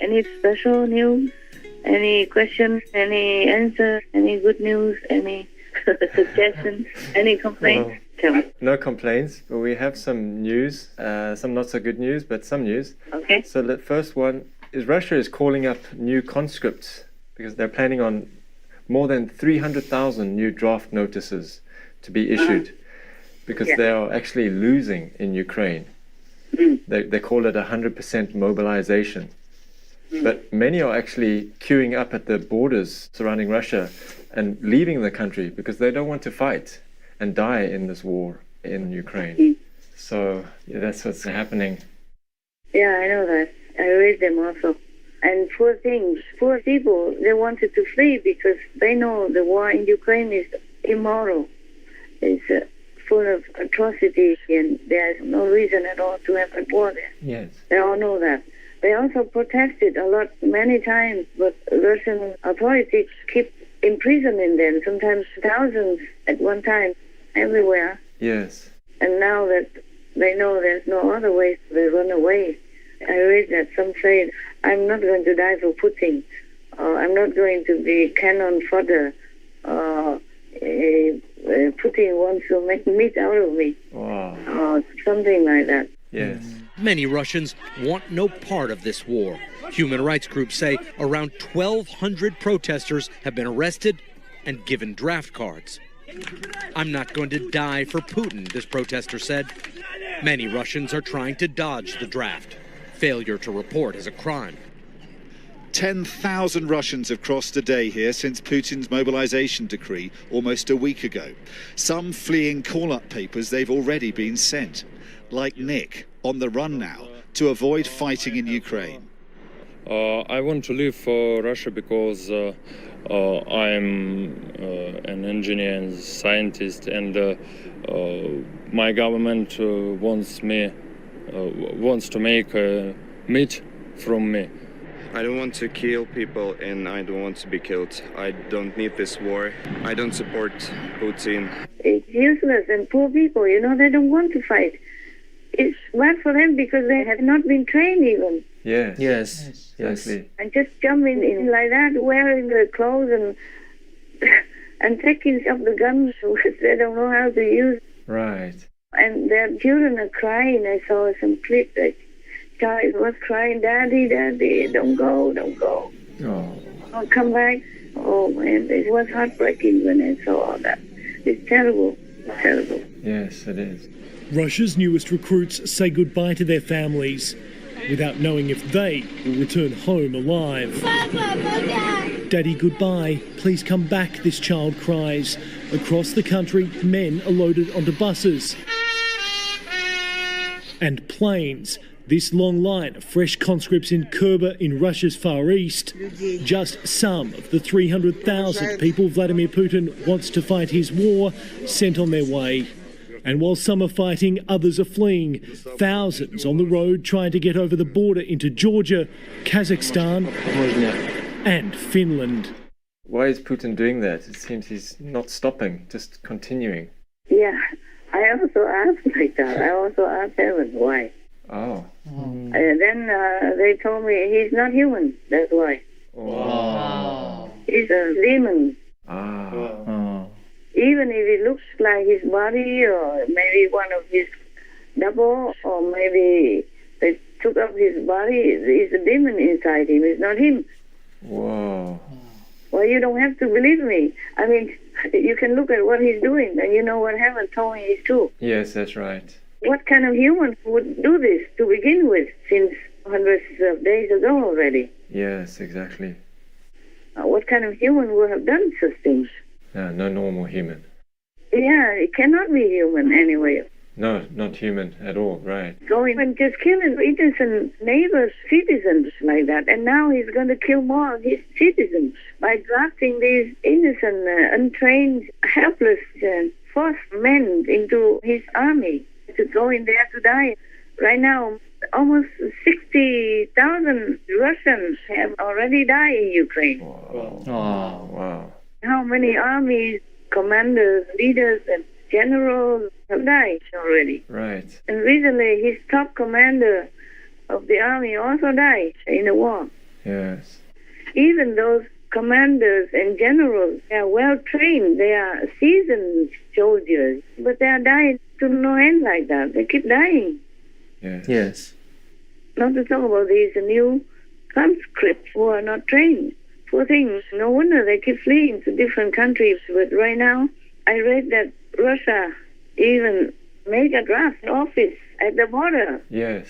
Any special news? Any question? Any answer? Any good news? Any suggestions? Any complaints? Tell me. No complaints, but we have some news, some not so good news, but some news. Okay. So the first one is Russia is calling up new conscripts because they're planning on more than 300,000 new draft notices to be issued because they are actually losing in Ukraine. They call it 100% mobilization. But many are actually queuing up at the borders surrounding Russia and leaving the country because they don't want to fight and die in this war in Ukraine. So that's what's happening. Yeah, I know that. I read them also. And poor things, poor people, they wanted to flee because they know the war in Ukraine is immoral. It's full of atrocity and there's no reason at all to have a war there. Yes. They all know that. They also protested a lot, many times, but Russian authorities keep imprisoning them, sometimes thousands at one time, everywhere. Yes. And now that they know there's no other way, they run away. I read that some say, I'm not going to die for Putin, or I'm not going to be cannon fodder, Putin wants to make meat out of me, or something like that. Yes. Many Russians want no part of this war. Human rights groups say around 1,200 protesters have been arrested and given draft cards. I'm not going to die for Putin, this protester said. Many Russians are trying to dodge the draft. Failure to report is a crime. 10,000 Russians have crossed a day here since Putin's mobilization decree almost a week ago. Some fleeing call-up papers they've already been sent. Like Nick, on the run now to avoid fighting in Ukraine. I want to leave for Russia because I'm an engineer and scientist, and my government wants to make meat from me. I don't want to kill people and I don't want to be killed. I don't need this war. I don't support Putin. It's useless, and poor people, they don't want to fight. It's bad for them because they have not been trained even. Yes. Exactly. And just jumping in like that, wearing the clothes and taking up the guns which they don't know how to use. Right. And their children are crying. I saw some clip that child was crying, Daddy, Daddy, don't go. Oh, come back. Oh man, it was heartbreaking when I saw all that. It's terrible. Yes, it is. Russia's newest recruits say goodbye to their families without knowing if they will return home alive. Daddy, goodbye. Please come back, this child cries. Across the country, men are loaded onto buses and planes. This long line of fresh conscripts in Kurba in Russia's Far East. Just some of the 300,000 people Vladimir Putin wants to fight his war sent on their way. And while some are fighting, others are fleeing. Thousands on the road trying to get over the border into Georgia, Kazakhstan and Finland. Why is Putin doing that? It seems he's not stopping, just continuing. Yeah, I also asked like that. I also asked heaven why. Oh. And then they told me he's not human, that's why. Wow. He's a demon. Even if it looks like his body, or maybe one of his double, or maybe they took up his body, it's a demon inside him. It's not him. Whoa. Well, you don't have to believe me. I mean, you can look at what he's doing, and you know what heaven told me is true. Yes, that's right. What kind of human would do this to begin with, since hundreds of days ago already? Yes, exactly. What kind of human would have done such things? No normal human. Yeah, it cannot be human anyway. No, not human at all, right. Going and just killing innocent neighbors, citizens like that. And now he's going to kill more of his citizens by drafting these innocent, untrained, helpless, forced men into his army to go in there to die. Right now, almost 60,000 Russians have already died in Ukraine. Wow. How many armies, commanders, leaders, and generals have died already? Right. And recently, his top commander of the army also died in the war. Yes. Even those commanders and generals, they are well trained, they are seasoned soldiers, but they are dying to no end like that. They keep dying. Yes. Yes. Not to talk about these new conscripts who are not trained. Poor things. No wonder they keep fleeing to different countries. But right now, I read that Russia even make a draft office at the border. Yes.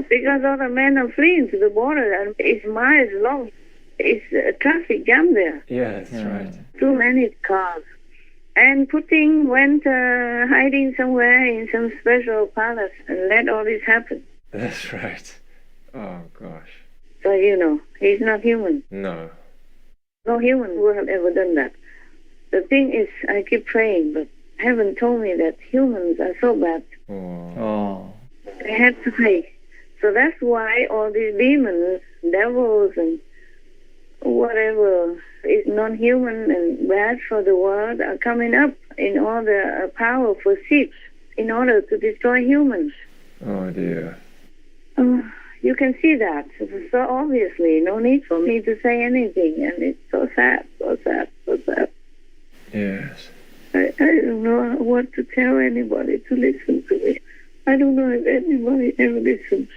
Because all the men are fleeing to the border and it's miles long. It's a traffic jam there. Yeah, that's right. Too many cars. And Putin went hiding somewhere in some special palace and let all this happen. That's right. Oh, gosh. So, he's not human. No. No human would have ever done that. The thing is, I keep praying, but heaven told me that humans are so bad. Oh. They had to pay. So that's why all these demons, devils, and whatever is non-human and bad for the world are coming up in all the powerful seats in order to destroy humans. Oh, dear. You can see that. So obviously, no need for me to say anything. And it's so sad, so sad, so sad. Yes. I don't know what to tell anybody to listen to me. I don't know if anybody ever listens.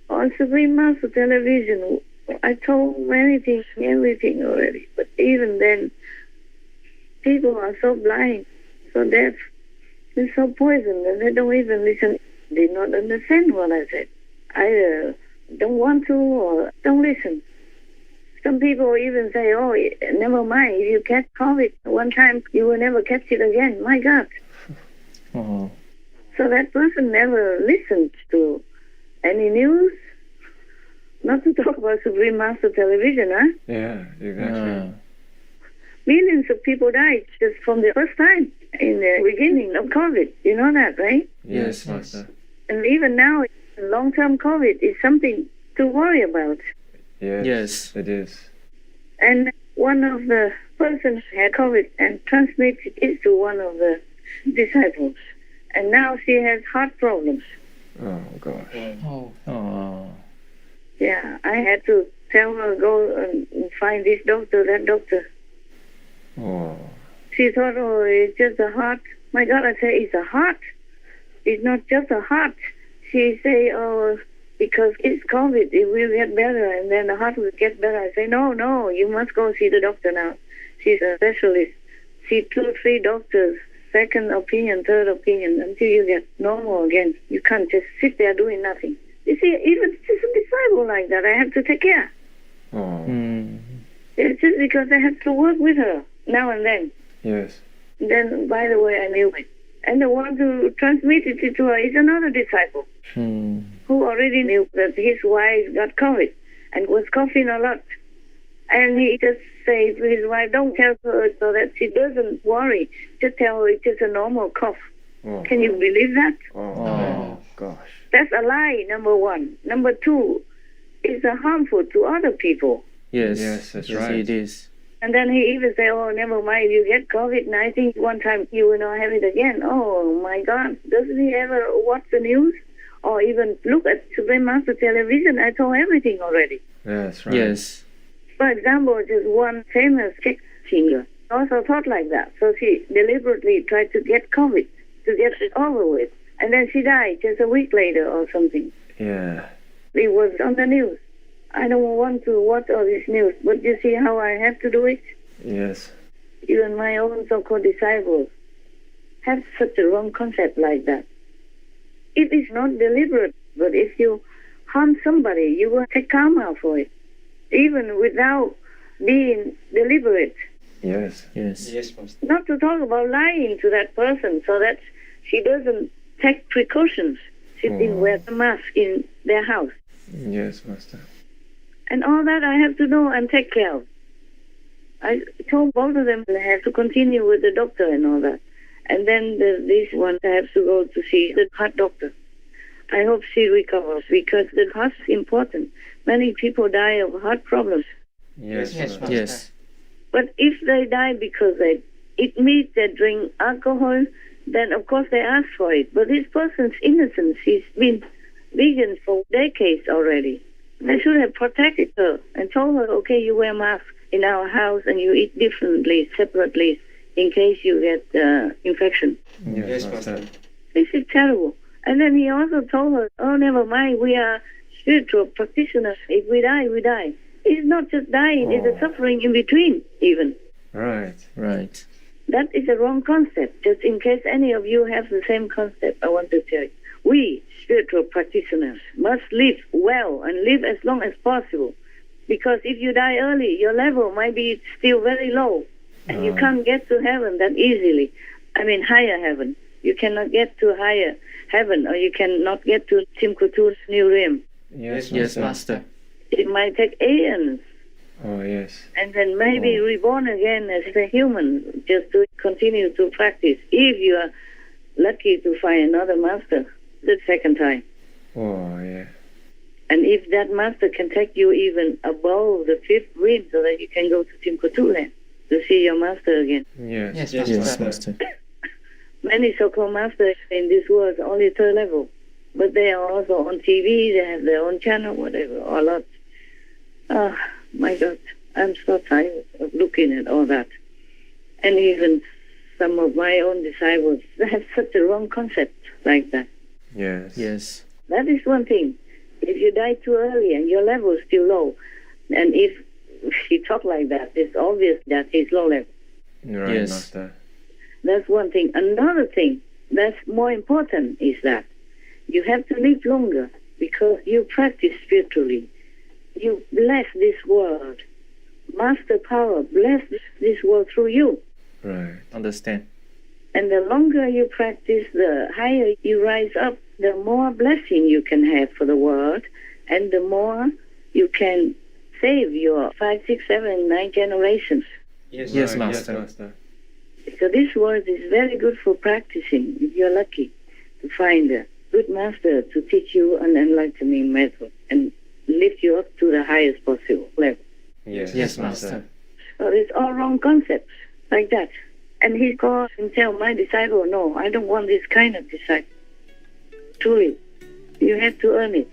On Supreme Master Television, I told many things, everything already. But even then, people are so blind, so deaf, and so poisoned, and they don't even listen. They don't understand what I said. Either don't want to or don't listen. Some people even say, oh, never mind, if you catch COVID one time, you will never catch it again. My God. Oh. So that person never listened to any news, not to talk about Supreme Master Television, huh? Yeah, exactly. Millions of people died just from the first time in the beginning of COVID. You know that, right? Yes, Master. And even now, long-term COVID is something to worry about. Yes, it is. And one of the persons had COVID and transmitted it to one of the disciples. And now she has heart problems. Oh, gosh. Oh. Yeah, I had to tell her, go and find this doctor, that doctor. Oh. She thought, oh, it's just a heart. My God, I say, it's a heart. It's not just a heart. She say, oh, because it's COVID, it will get better, and then the heart will get better. I say, no, you must go see the doctor now. She's a specialist. See 2, 3 doctors, second opinion, third opinion, until you get normal again. You can't just sit there doing nothing. You see, even just a disciple like that, I have to take care. Oh. It's just because I have to work with her now and then. Yes. Then, by the way, I knew it. And the one who transmitted it to her is another disciple who already knew that his wife got COVID and was coughing a lot. And he just said to his wife, don't tell her so that she doesn't worry. Just tell her it's just a normal cough. Oh. Can you believe that? Oh, gosh. That's a lie, number one. Number two, it's harmful to other people. Yes, that's right. It is. And then he even say, oh, never mind, if you get COVID-19 one time, you will not have it again. Oh, my God. Doesn't he ever watch the news? Or even look at Supreme Master Television? I told everything already. That's right. Yes. For example, just one famous cake singer also thought like that. So she deliberately tried to get COVID, to get it over with. And then she died just a week later or something. Yeah. It was on the news. I don't want to watch all this news, but you see how I have to do it? Yes. Even my own so-called disciples have such a wrong concept like that. It is not deliberate, but if you harm somebody, you will take karma for it, even without being deliberate. Yes. Not to talk about lying to that person so that she doesn't take precautions. She didn't wear the mask in their house. Yes, Master. And all that I have to know and take care of. I told both of them they have to continue with the doctor and all that. And then this one has to go to see the heart doctor. I hope she recovers because the heart is important. Many people die of heart problems. Yes. But if they die because they eat meat, they drink alcohol, then of course they ask for it. But this person's innocence, he's been vegans for decades already. They should have protected her and told her, okay, you wear masks in our house and you eat differently, separately, in case you get infection. Yes, Master. This is terrible. And then he also told her, oh, never mind, we are spiritual practitioners. If we die, we die. It's not just dying, it's a suffering in between, even. Right. Right. That is a wrong concept. Just in case any of you have the same concept, I want to tell you. We, spiritual practitioners, must live well and live as long as possible. Because if you die early, your level might be still very low. And you can't get to heaven that easily. I mean, higher heaven. You cannot get to higher heaven, or you cannot get to Timkutu's new realm. Yes, Master. It might take aeons. Oh, yes. And then maybe reborn again as a human, just to continue to practice, if you are lucky to find another master the second time. Oh, yeah. And if that master can take you even above the fifth realm, so that you can go to Timkutu land to see your master again. Yes, Yes, Master. Many so-called masters in this world are only third level, but they are also on TV, they have their own channel, whatever, or a lot. Oh, my God, I'm so tired of looking at all that. And even some of my own disciples have such a wrong concept like that. Yes. Yes. That is one thing. If you die too early and your level is still low, and if he talk like that, it's obvious that he's low level. Right, Yes. Master. That's one thing. Another thing that's more important is that you have to live longer because you practice spiritually. You bless this world. Master power bless this world through you. Right. Understand. And the longer you practice, the higher you rise up, the more blessing you can have for the world, and the more you can save your 5, 6, 7, 9 generations. Yes, Right, Master. Yes, Master. So this world is very good for practicing, if you're lucky to find a good master to teach you an enlightening method and lift you up to the highest possible level. Yes, Master. So it's all wrong concepts like that. And he calls and tell my disciple, no, I don't want this kind of disciple. Truly, you have to earn it.